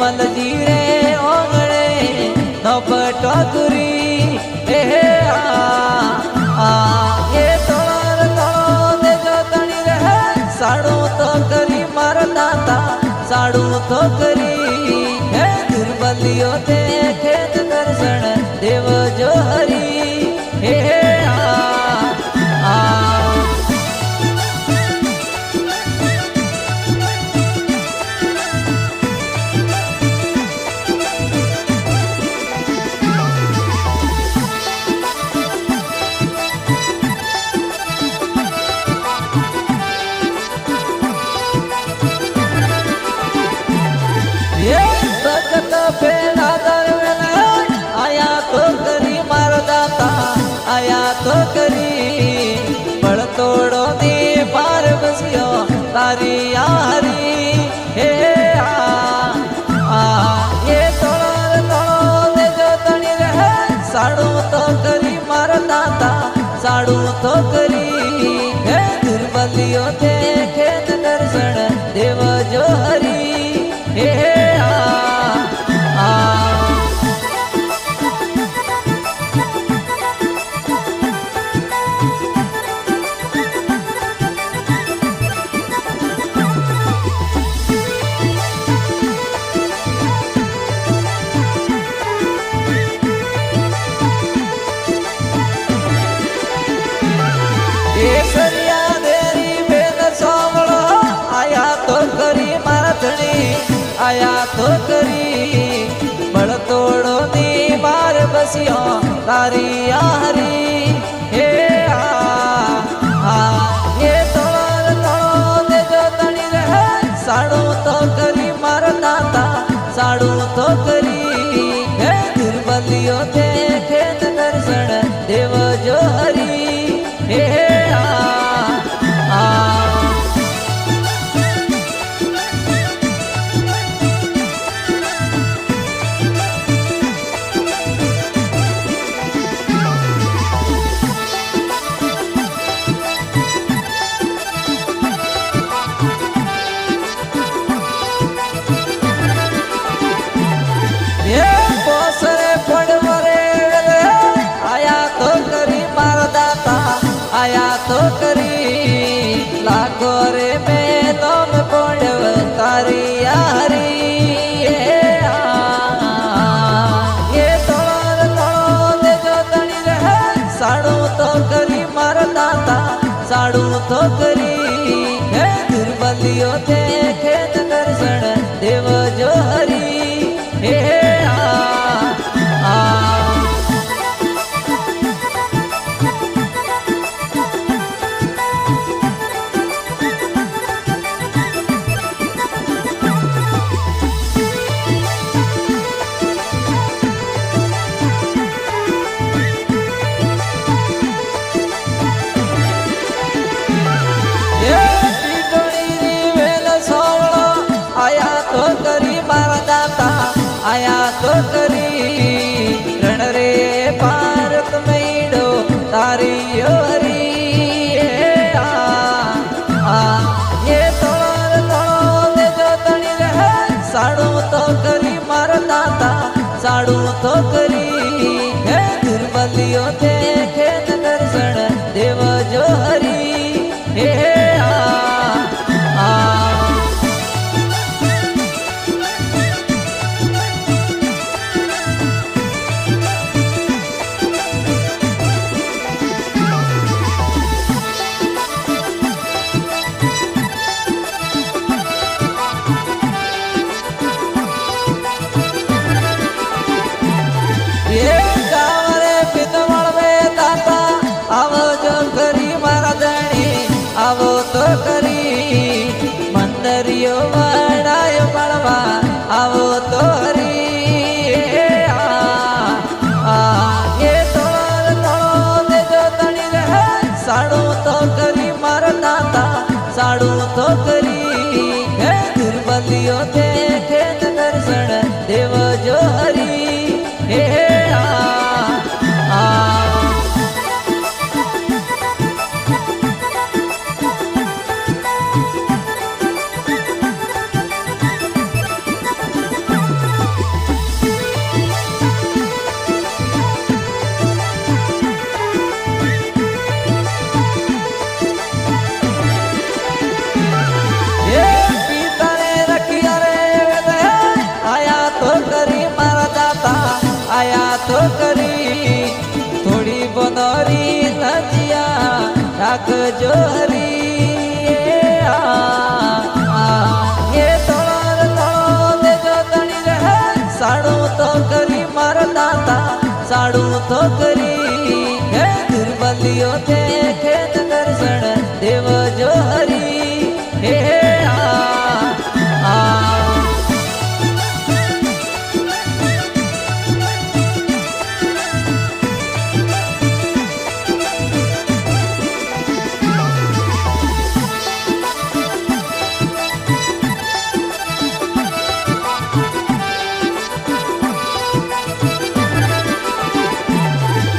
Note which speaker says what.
Speaker 1: મલજી રે ઓગણે નો પટોકરી એ તોર તળો દેજો તણી રહે સાડું તો કરી મારા દાતા સાડું તો કરી હે દુર્બલિયો તે ખેત દર્શન દેવ જો હરી હે તો કરી બળતોડો ને પાર બસ્યો તારી યારી હે એ તોળ તોળો દેજો તણી રહે સાડું તો કરી મારા દાતા સાડું તો કરી હે દુર્બલિયો તે ખેત દર્શન દેવ જો હરી હે કેસરિયા દેરી બેન સોમળો આયા તો કરી મારા ધણી આયા તો કરી બળતોડો ની બાર બસ્યો તારી યારી હે એ તોળ તળો દેજો તણી રહે સાડું તો કરી મારા દાતા સાડું તો કરી હે દુર્બલિયો તે ખેત દર્શન દેવ જો હરી હે આયા તો કરી લાખો રે મેં તમ પડવ તારી યારી એ તોળ તળો દેજો તણી રહે સાડું તો કરી મારા દાતા સાડું તો કરી હે દુર્બલિયો તે ખેત દર્શન દેવ જો હરી હે આયા તો કરી રણ રે ભારત મૈડો તારી હરી એ તોળ તળો દેજો તણી રહે સાડું તો કરી મારા દાતા સાડું તો કરી હે દુર્બલિયો તે ખેત દર્શન દેવ જો હરી હે આવો તો કરી મંદરિયો વડાયો મળવા આવો તો હરી એ તોળ તળો દેજો તણી રહે સાડું તો કરી મારા દાતા સાડું તો કરી હે દુર્બલિયો તે ખેત દર્શન દેવ જો હરી હે રાખજો હરી એ તળો દેજો તણી રહે સાડું તો કરી મારા દાતા સાડું તો કરી